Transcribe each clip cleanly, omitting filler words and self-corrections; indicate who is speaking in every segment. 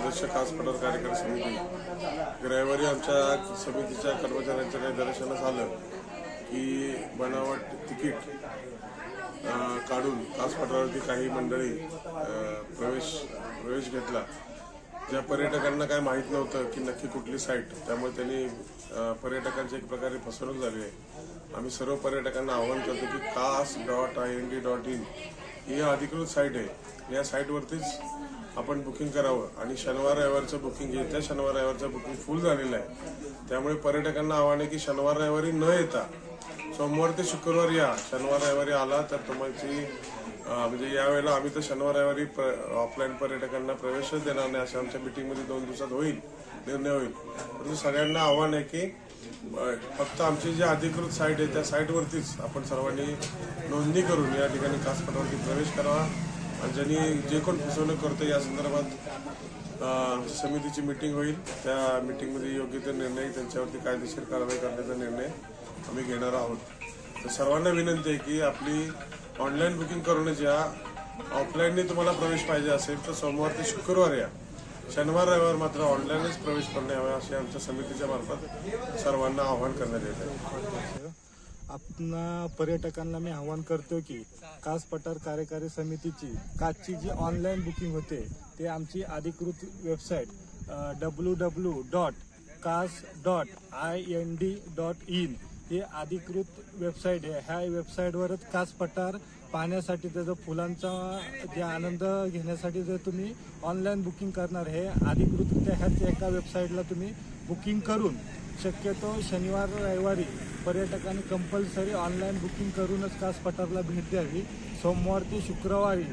Speaker 1: सदस्य कास पठार कार्यकारी समिती रविवारी आमच्या समितीच्या कर्मचाऱ्यांच्या निदर्शनास आलं की बनावट तिकीट काढून कास पठारावरती काही मंडळी प्रवेश घेतला। ज्या पर्यटकांना काय माहित नव्हतं की नक्की कुठली साईट, त्यामुळे त्यांनी पर्यटकांची एक प्रकारे फसवणूक झाली आहे। आम्ही सर्व पर्यटकांना आवाहन करतो की kas.ind.in ही अधिकृत साईट आहे। या साईटवरतीच आपण बुकिंग करावं आणि शनिवार रविवारचं बुकिंग येत्या शनिवार रविवारचं बुकिंग फुल झालेलं आहे। त्यामुळे पर्यटकांना आव्हान आहे की शनिवार रविवारी न येता सोमवार ते शुक्रवार या। शनिवार रविवारी आला तर तुमची म्हणजे यावेळेला आम्ही तर शनिवार रविवारी ऑफलाईन पर्यटकांना प्रवेशच देणार नाही असं आमच्या मीटिंगमध्ये 2 दिवसात निर्णय होईल। परंतु सगळ्यांना आव्हान आहे की फक्त आमची जी अधिकृत साईट आहे त्या साईटवरतीच आपण सर्वांनी नोंदणी करून या ठिकाणी कास पठारावरती प्रवेश करावा आणि ज्यांनी जे कोण फसवणूक करतो या संदर्भात समितीची मीटिंग होईल। त्या मीटिंगमध्ये योग्य ते निर्णय त्यांच्यावरती कायदेशीर कारवाई करण्याचा निर्णय आम्ही घेणार आहोत। तर सर्वांना विनंती आहे की आपली ऑनलाईन बुकिंग करूनच या। ऑफलाईनने तुम्हाला प्रवेश पाहिजे असेल तर सोमवार ते शुक्रवार या। शनिवार रविवार मात्र ऑनलाईनच प्रवेश करणे हवे असे आमच्या समितीच्या मार्फत सर्वांना आवाहन करण्यात येत आहे।
Speaker 2: आपण पर्यटकांना मी आवाहन करतो की कास पठार कार्यकारी समितीची कासची जी ऑनलाईन बुकिंग होते ते आमची अधिकृत वेबसाईट www.kas.ind.in ही अधिकृत वेबसाईट आहे। ह्या वेबसाईटवरच कास पठार पाहण्यासाठी त्याचा फुलांचा जे आनंद घेण्यासाठी जर तुम्ही ऑनलाईन बुकिंग करणार हे अधिकृतरित्या ह्याच एका वेबसाईटला तुम्ही बुकिंग करून शक्यतो शनिवार रविवारी पर्यटकांनी कंपल्सरी ऑनलाईन बुकिंग करूनच कास पठारला भेट द्यावी। सोमवार ते शुक्रवारी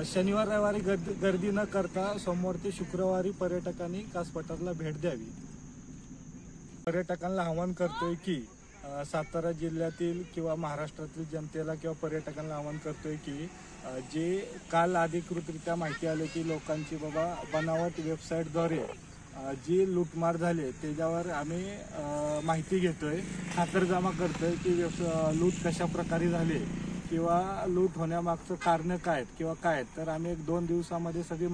Speaker 2: शनिवार रविवारी गर्दी न करता सोमवार ते शुक्रवारी पर्यटकांनी कास पठारला भेट द्यावी। पर्यटकांना आवाहन करतोय की सातारा जिल्ह्यातील किंवा महाराष्ट्रातील जनतेला किंवा पर्यटकांना आवाहन करतोय की जे काल अधिकृतरित्या माहिती आली की लोकांची बाबा बनावट वेबसाईटद्वारे जी लूटमार झाली त्याच्यावर आम्ही माहिती घेतोय, खातरजमा करतोय की लूट कशा प्रकारे झाली किंवा लूट होण्यामागचं कारण काय किंवा काय। तर आम्ही 1-2 दिवसामध्ये सगळी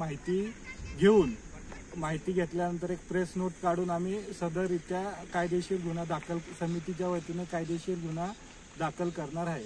Speaker 2: माहिती घेतल्यानंतर एक प्रेस नोट काढून आम्ही सदररित्या कायदेशीर गुन्हा दाखल समितीच्या वतीने कायदेशीर गुन्हा दाखल करणार आहे।